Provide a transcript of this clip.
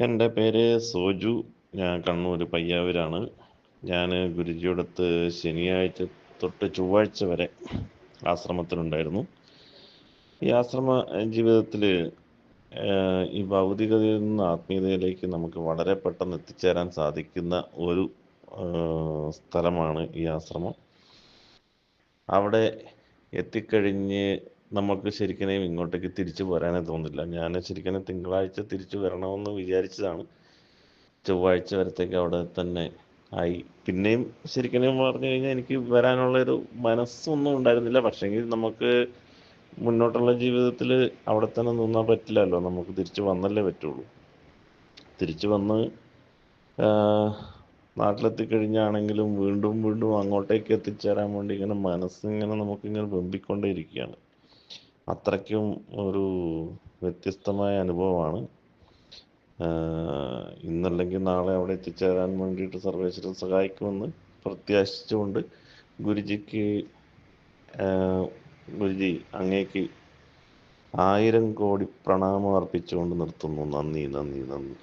എൻ്റെ പേര് സോജു. ഞാൻ കണ്ണൂർ പയ്യാവൂരാണ്. ഞാൻ ഗുരുജിയോടൊത്ത് ശനിയാഴ്ച തൊട്ട് ചൊവ്വാഴ്ച വരെ ആശ്രമത്തിലുണ്ടായിരുന്നു. ഈ ആശ്രമ ജീവിതത്തിൽ ഈ ഭൗതികതയിൽ നിന്ന് ആത്മീയതയിലേക്ക് നമുക്ക് വളരെ പെട്ടെന്ന് എത്തിച്ചേരാൻ സാധിക്കുന്ന ഒരു സ്ഥലമാണ് ഈ ആശ്രമം. അവിടെ എത്തിക്കഴിഞ്ഞ് നമുക്ക് ശരിക്കും ഇങ്ങോട്ടേക്ക് തിരിച്ചു പോരാനേ തോന്നില്ല. ഞാൻ ശരിക്കും തിങ്കളാഴ്ച തിരിച്ചു വരണമെന്ന് വിചാരിച്ചതാണ്. ചൊവ്വാഴ്ച വരത്തേക്ക് അവിടെ തന്നെ ആയി. പിന്നെയും ശരിക്കും പറഞ്ഞു കഴിഞ്ഞാൽ എനിക്ക് വരാനുള്ളൊരു മനസ്സൊന്നും ഉണ്ടായിരുന്നില്ല. പക്ഷേങ്കിൽ നമുക്ക് മുന്നോട്ടുള്ള ജീവിതത്തിൽ അവിടെ തന്നെ നിന്നാൽ പറ്റില്ലല്ലോ. നമുക്ക് തിരിച്ചു വന്നല്ലേ പറ്റുള്ളൂ. തിരിച്ചു വന്ന് നാട്ടിലെത്തിക്കഴിഞ്ഞാണെങ്കിലും വീണ്ടും വീണ്ടും അങ്ങോട്ടേക്ക് എത്തിച്ചേരാൻ വേണ്ടി മനസ്സിങ്ങനെ നമുക്കിങ്ങനെ വെമ്പിക്കൊണ്ടേയിരിക്കുകയാണ്. അത്രയ്ക്കും ഒരു വ്യത്യസ്തമായ അനുഭവമാണ്. ഇന്നല്ലെങ്കിൽ നാളെ അവിടെ എത്തിച്ചേരാൻ വേണ്ടിയിട്ട് സർവേശ്വരൻ സഹായിക്കുമെന്ന് പ്രത്യാശിച്ചുകൊണ്ട് ഗുരുജി അങ്ങേക്ക് 1000 കോടി പ്രണാമം അർപ്പിച്ചുകൊണ്ട് നിർത്തുന്നു. നന്ദി, നന്ദി, നന്ദി.